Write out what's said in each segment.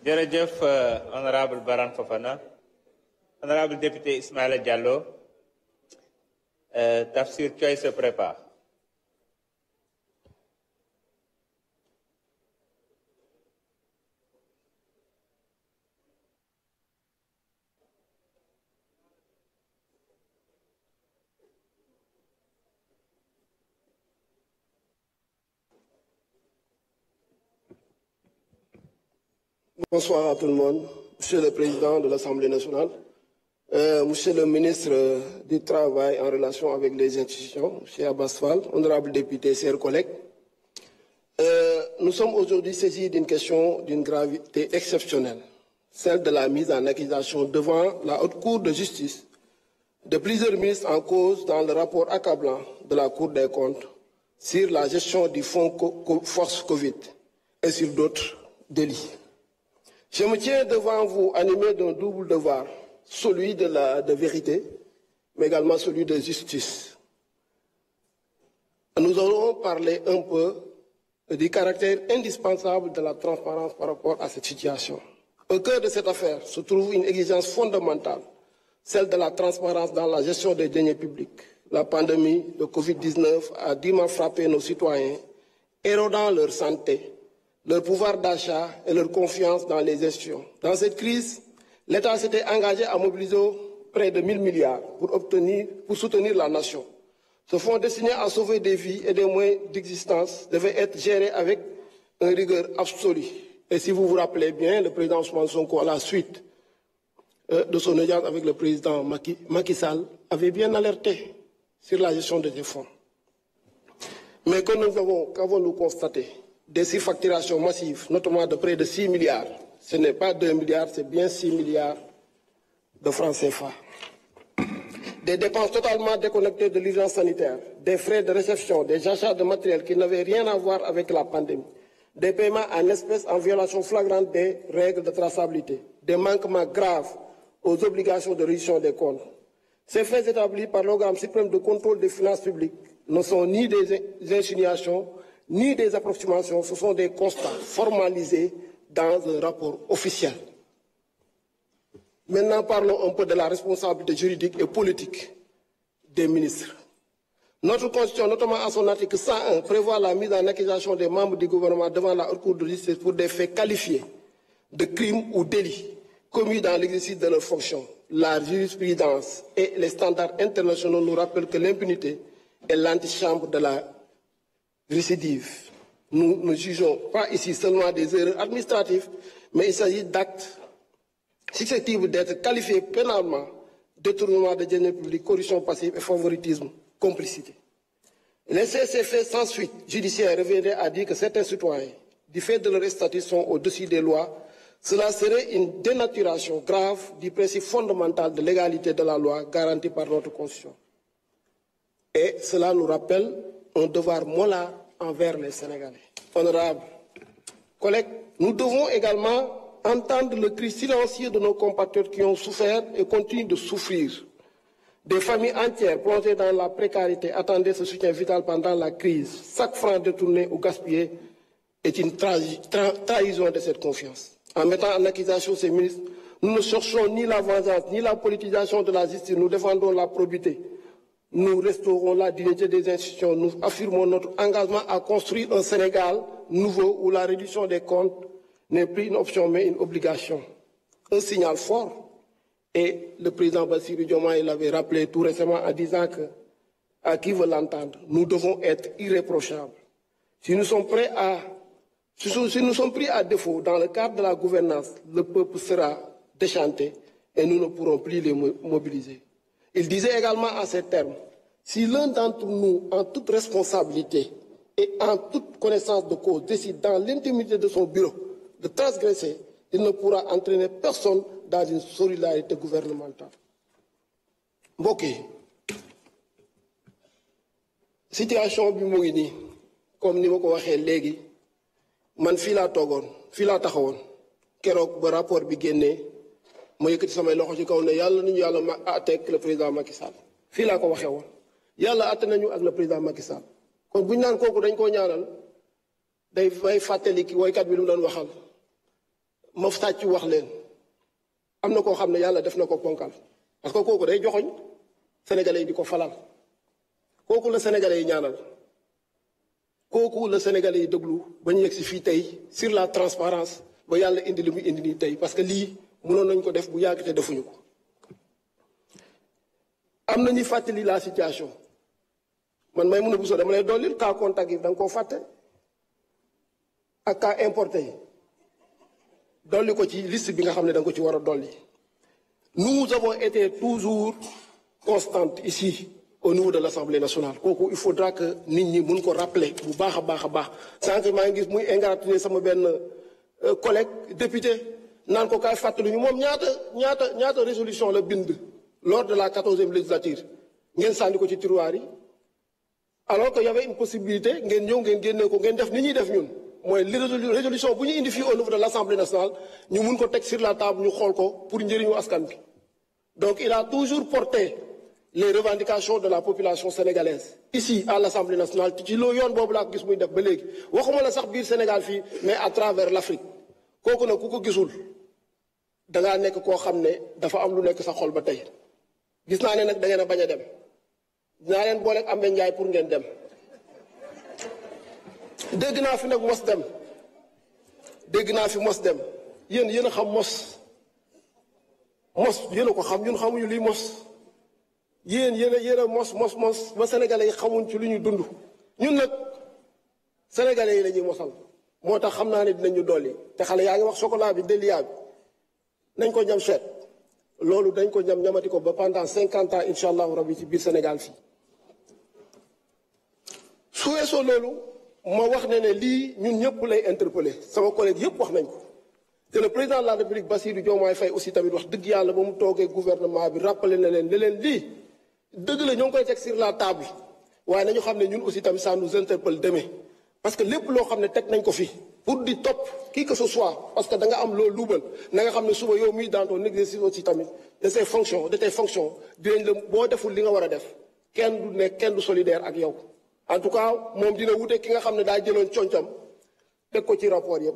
Jërëjëf, honorable Baran Fofana, honorable député Ismaïla Diallo, Tafsir Choy se prépare. Bonsoir à tout le monde, Monsieur le Président de l'Assemblée nationale, Monsieur le ministre du Travail en relation avec les institutions, Monsieur Abbas Fall, honorable député, chers collègues. Nous sommes aujourd'hui saisis d'une question d'une gravité exceptionnelle, celle de la mise en accusation devant la Haute Cour de justice de plusieurs ministres en cause dans le rapport accablant de la Cour des comptes sur la gestion du fonds Force Covid et sur d'autres délits. Je me tiens devant vous animé d'un double devoir, celui de vérité, mais également celui de justice. Nous allons parler un peu du caractère indispensable de la transparence par rapport à cette situation. Au cœur de cette affaire se trouve une exigence fondamentale, celle de la transparence dans la gestion des deniers publics. La pandémie de Covid-19 a durement frappé nos citoyens, érodant leur santé, leur pouvoir d'achat et leur confiance dans les institutions. Dans cette crise, l'État s'était engagé à mobiliser près de 1 000 milliards pour soutenir la nation. Ce fonds destiné à sauver des vies et des moyens d'existence devait être géré avec une rigueur absolue. Et si vous vous rappelez bien, le président Ousmane Sonko, à la suite de son audience avec le président Macky Sall, avait bien alerté sur la gestion de ces fonds. Mais qu'avons-nous constaté? Des surfacturations massives, notamment de près de 6 milliards. Ce n'est pas 2 milliards, c'est bien 6 milliards de francs CFA. Des dépenses totalement déconnectées de l'urgence sanitaire, des frais de réception, des achats de matériel qui n'avaient rien à voir avec la pandémie, des paiements en espèces en violation flagrante des règles de traçabilité, des manquements graves aux obligations de réduction des comptes. Ces faits établis par l'organe suprême de contrôle des finances publiques ne sont ni des insinuations, ni des approximations, ce sont des constats formalisés dans un rapport officiel. Maintenant, parlons un peu de la responsabilité juridique et politique des ministres. Notre Constitution, notamment à son article 101, prévoit la mise en accusation des membres du gouvernement devant la Haute Cour de justice pour des faits qualifiés de crimes ou délits commis dans l'exercice de leurs fonctions. La jurisprudence et les standards internationaux nous rappellent que l'impunité est l'antichambre de la récidive. Nous ne jugeons pas ici seulement des erreurs administratives, mais il s'agit d'actes susceptibles d'être qualifiés pénalement, détournement de deniers publics, corruption passive et favoritisme, complicité. Laisser ces faits sans suite judiciaire reviendrait à dire que certains citoyens, du fait de leur statut, sont au-dessus des lois. Cela serait une dénaturation grave du principe fondamental de l'égalité de la loi garanti par notre Constitution. Et cela nous rappelle un devoir moral envers les Sénégalais. Honorables collègues, nous devons également entendre le cri silencieux de nos compatriotes qui ont souffert et continuent de souffrir. Des familles entières plongées dans la précarité attendaient ce soutien vital pendant la crise. Chaque franc détourné ou gaspillé est une trahison de cette confiance. En mettant en accusation ces ministres, nous ne cherchons ni la vengeance, ni la politisation de la justice. Nous défendons la probité. Nous restaurons la dignité des institutions. Nous affirmons notre engagement à construire un Sénégal nouveau où la réduction des comptes n'est plus une option mais une obligation. Un signal fort. Et le président Bassirou Diomaye l'avait rappelé tout récemment en disant que, à qui veut l'entendre, nous devons être irréprochables. Si nous sommes pris à défaut dans le cadre de la gouvernance, le peuple sera déchanté et nous ne pourrons plus les mobiliser. Il disait également à ces termes, si l'un d'entre nous, en toute responsabilité et en toute connaissance de cause, décide dans l'intimité de son bureau de transgresser, il ne pourra entraîner personne dans une solidarité gouvernementale. mbokk yi situation bi mu ngi nii comme ni ma ko waxee léegi man fii laa toogoon fii laa taxawoon keroog ba rapport bi génnee ma yëkkati samay loxo ci kaw ne yàlla nañu yàlla àtteeg le président Macky Sall fii laa ko waxee woon yàlla àtte nañu ak le président Macky Sall kon bu ñu naan kooku dañ koo ñaanal day fay fàttali ki woykat bi lu mu doon waxal ma sàcc wax leen am na koo xam ne yàlla def na ko ponkal parce que kooku day joxoñ sénégalais yi di ko falal kooku la sénégalais yi ñaanal kooku la sénégalais yi déglu ba ñu yegg si fii tey sur la transparence ba yàlla indi li mu indi nii tey parce que lii mënoon nañ ko def bu yàgg te defuñu ko am na ñuy fàttali la situation man may mën a busoo dama lay dollil cas contact yi da nga koo fàtte ak cas importé yi dolli ko ci liste bi nga xam ne da nga ko ci war a dolli nous avons été toujours constantes ici au niveau de l'Assemblée nationale kooku il faudra que nit ñi mun ko rappeler bu baax a baax a baax sànq maa ngi gis muy ingratiner sama benn collègue député naan ko kaay fàttali ñu moom ñaata résolution la bind lors de la 14e législature ngeen sànni ko ci tiroir yi alors que y avait une possibilité ngeen ñëw ngeen génne ko ngeen def ni ñuy def ñun mooy résolution bu ñu indi fii au niveau de l'Assemblée nationale ñu mun ko teg sur la table ñu xool ko pour njëriñu askan bi donc il a toujours porté les revendications de la population sénégalaise ici à l'Assemblée nationale ci loo yoon boobu laa ko gis muy def ba léegi waxuma la sax biir Sénégal fii mais à travers l'Afrique kooku nag ku ko gisul dangaa nekk koo xam ne dafa am lu nekk sa xol ba tey gis naa ne nag da ngeen a bañ a dem dinaa leen booleeg Ambe Ndiaye pour ngeen dem dégg naa fi nag mos dem dégg naa fi mos dem yéen a xam mos yéen a ko xam ñun xamuñu luy mos yéen a mos ba sénégalais yi xamuñ ci lu ñu dund ñun nag sénégalais yi la ñuy mosal moo tax xam naa ne dinañu dolli te xale yaa ngi wax chocolat bi délia bi nañ ko ñam seet loolu dañ ko ñamati ko ba pendant 50 ans incha allahu rabbi ci biir Sénégal fii su weesoo loolu ma wax ne lii ñun ñëpp lay interpellé sama collègue yëpp wax nañ ko te le président de la République Bassirou Diomaye Faye aussi tamit wax dëgg yàlla ba mu toogee gouvernement bi rappelé na leen ne leen lii dëgg la ñoo ngi koy teg sur la table waaye nañu xam ne ñun aussi tamit ça nous interpelle demain parce que lépp loo xam ne teg nañ ko fi pour di topp qui que ce soit parce que da nga am loolu luubal na nga xam ne suba yow mii dans ton exercice aussi tamit de tes fonctions dinañ la boo deful li nga war a def kenn du solidaire ak yow en tout cas moom dina wute ki nga xam ne daa jëloon concam teg ko ci rapport yëpp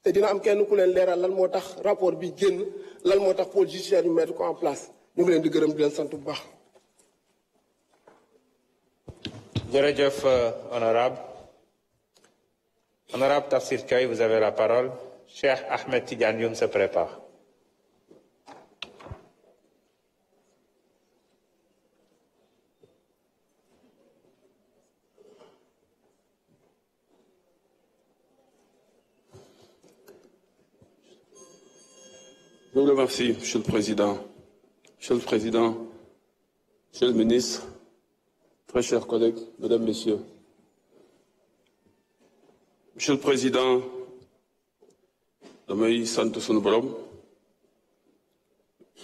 te dina am kenn ku leen leeral lan moo tax rapport bi génn lan moo tax pôle judiciaire ñu mettre ko en place ñu ngi leen di gërëm di leen sant bu baax. jërëjëf honorable Tafsir Thioye, vous avez la parole. Cheikh Ahmed Tidiane Youm se prépare. Je vous remercie, Monsieur le Président. Monsieur le Président, Monsieur le Ministre, très chers collègues, Mesdames, Messieurs. Monsieur le Président, damay sant sunu borom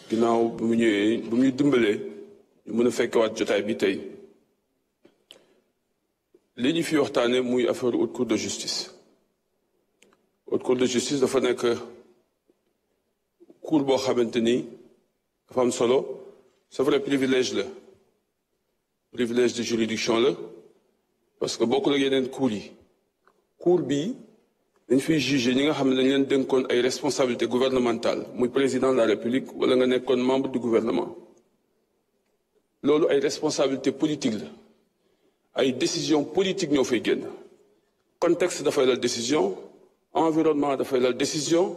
ginnaaw bu mu ñëwee bu muy dimbalee ñu mën a fekkewaat jotaay bi tey li ñu fi waxtaane muy affaire haute cour de justice. Haute cour de justice dafa nekk cour boo xamante ni dafa am solo c'est vrai privilège la privilège de juridiction la parce que bokkul ak yeneen cour yi. cour bi dañ fiy juger ñi nga xam ne dañ leen dénkoon ay responsabilités gouvernementales muy président de la République wala nga nekkoon membre du gouvernement loolu ay responsabilités politiques la ay décisions politiques ñoo fay génn contexte dafay lal décision environnement dafay lal décision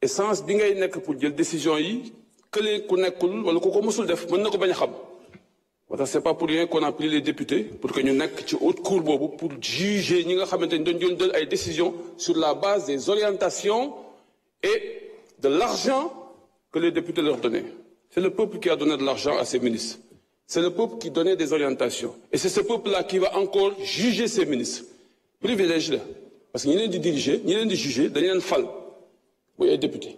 essence bi ngay nekk pour jël décision yi kële ku nekkul wala ku ko mësul def mën na ko bañ a xam c'est pas pour rien qu'on a pris les députés pour que ñu nekk ci haute cour boobu pour juger ñi nga xamante ni dañu doon jël ay décisions sur la base des orientations et de l'argent que les députés leur donnaient. C'est le peuple qui a donné de l'argent à ses ministres. C'est le peuple qui donnait des orientations. Et c'est ce peuple-là qui va encore juger ses ministres. Privilège là. Parce que ñi leen di diriger ñi leen di juger dañu leen fal muy ay députés.